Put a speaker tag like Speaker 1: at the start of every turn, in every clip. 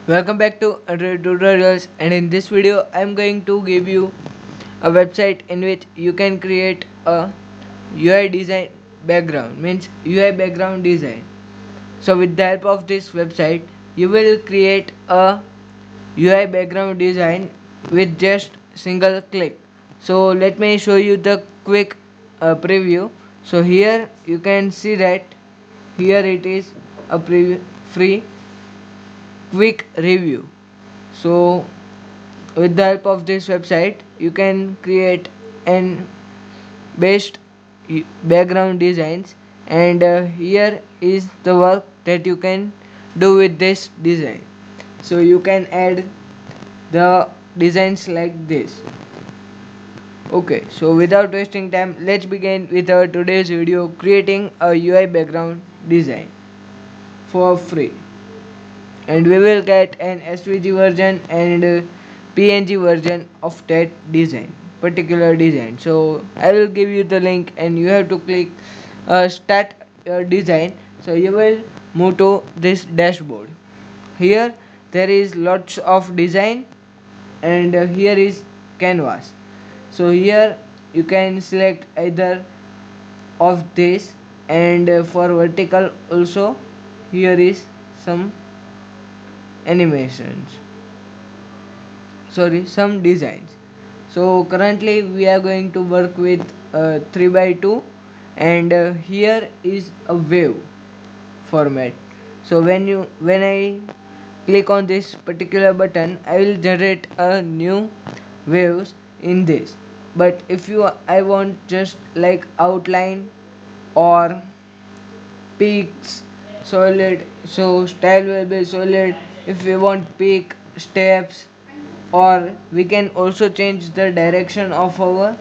Speaker 1: Welcome back to Android Tutorials, and in this video I'm going to give you a website in which you can create a UI design background, means UI background design. So with the help of this website you will create a UI background design with just single click. So let me show you the quick preview. So here you can see that here it is a free quick review. So with the help of this website you can create an best background designs, and here is the work that you can do with this design. So you can add the designs like this. Okay, so without wasting time, let's begin with our today's video, creating a UI background design for free. And we will get an SVG version and PNG version of that particular design. So I will give you the link and you have to click start design. So you will move to this dashboard. Here there is lots of design, and here is canvas. So here you can select either of this, and for vertical also here is some animations, some designs. So currently we are going to work with 3 by 2, and here is a wave format. So when I click on this particular button, I will generate a new waves in this. But if you I want just like outline or peaks solid, so style will be solid. If we want peak steps, or we can also change the direction of our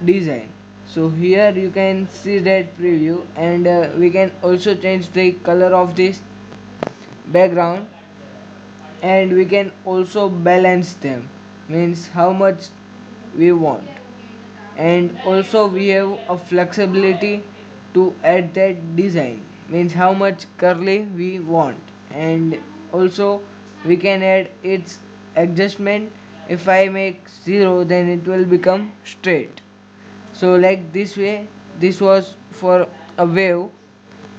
Speaker 1: design. So here you can see that preview, and we can also change the color of this background, and we can also balance them, means how much we want. And also we have a flexibility to add that design, means how much curly we want. And also we can add its adjustment. If I make 0, then it will become straight. So like this way, this was for a wave.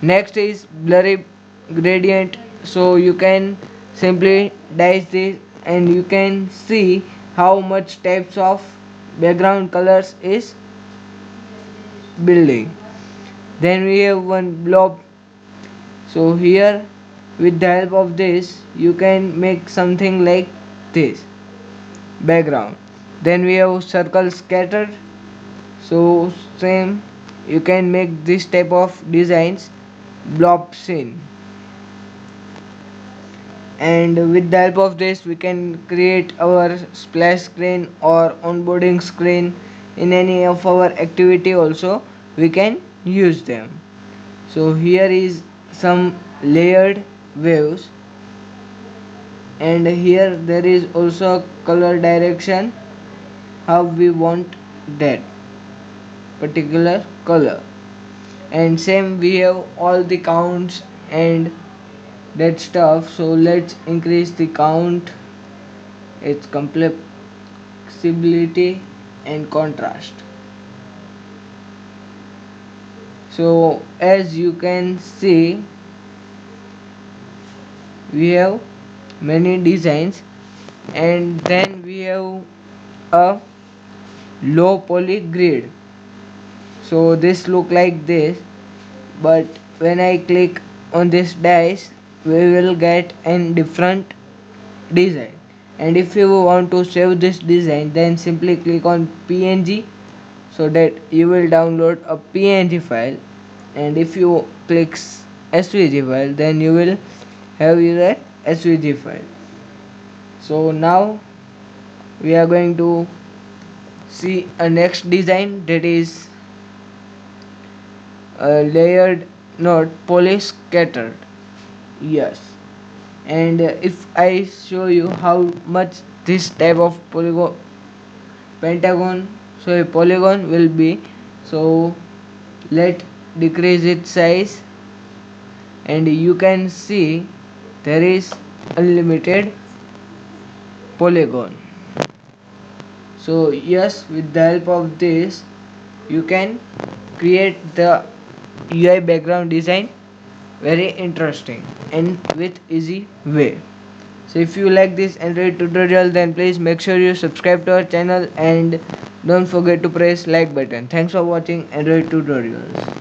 Speaker 1: Next is blurry gradient. So you can simply dice this and you can see how much types of background colors is building. Then we have one blob. So here with the help of this you can make something like this background. Then we have circle scattered. So same, you can make this type of designs blob scene. And with the help of this we can create our splash screen or onboarding screen. In any of our activity also we can use them. So here is some layered waves, and here there is also a color direction, how we want that particular color. And same, we have all the counts and that stuff. So let's increase the count, its complexity and contrast. So as you can see, we have many designs, and then we have a low poly grid. So this look like this, but when I click on this dice we will get a different design. And if you want to save this design, then simply click on png, so that you will download a png file. And if you click svg file, then you will have your svg file. So now we are going to see a next design, that is layered, not poly scattered. Yes. And if I show you how much this type of polygon will be, so let decrease its size, and you can see there is unlimited polygon. So yes, with the help of this you can create the UI background design very interesting and with easy way. So if you like this Android tutorial, then please make sure you subscribe to our channel and don't forget to press like button. Thanks for watching Android tutorials.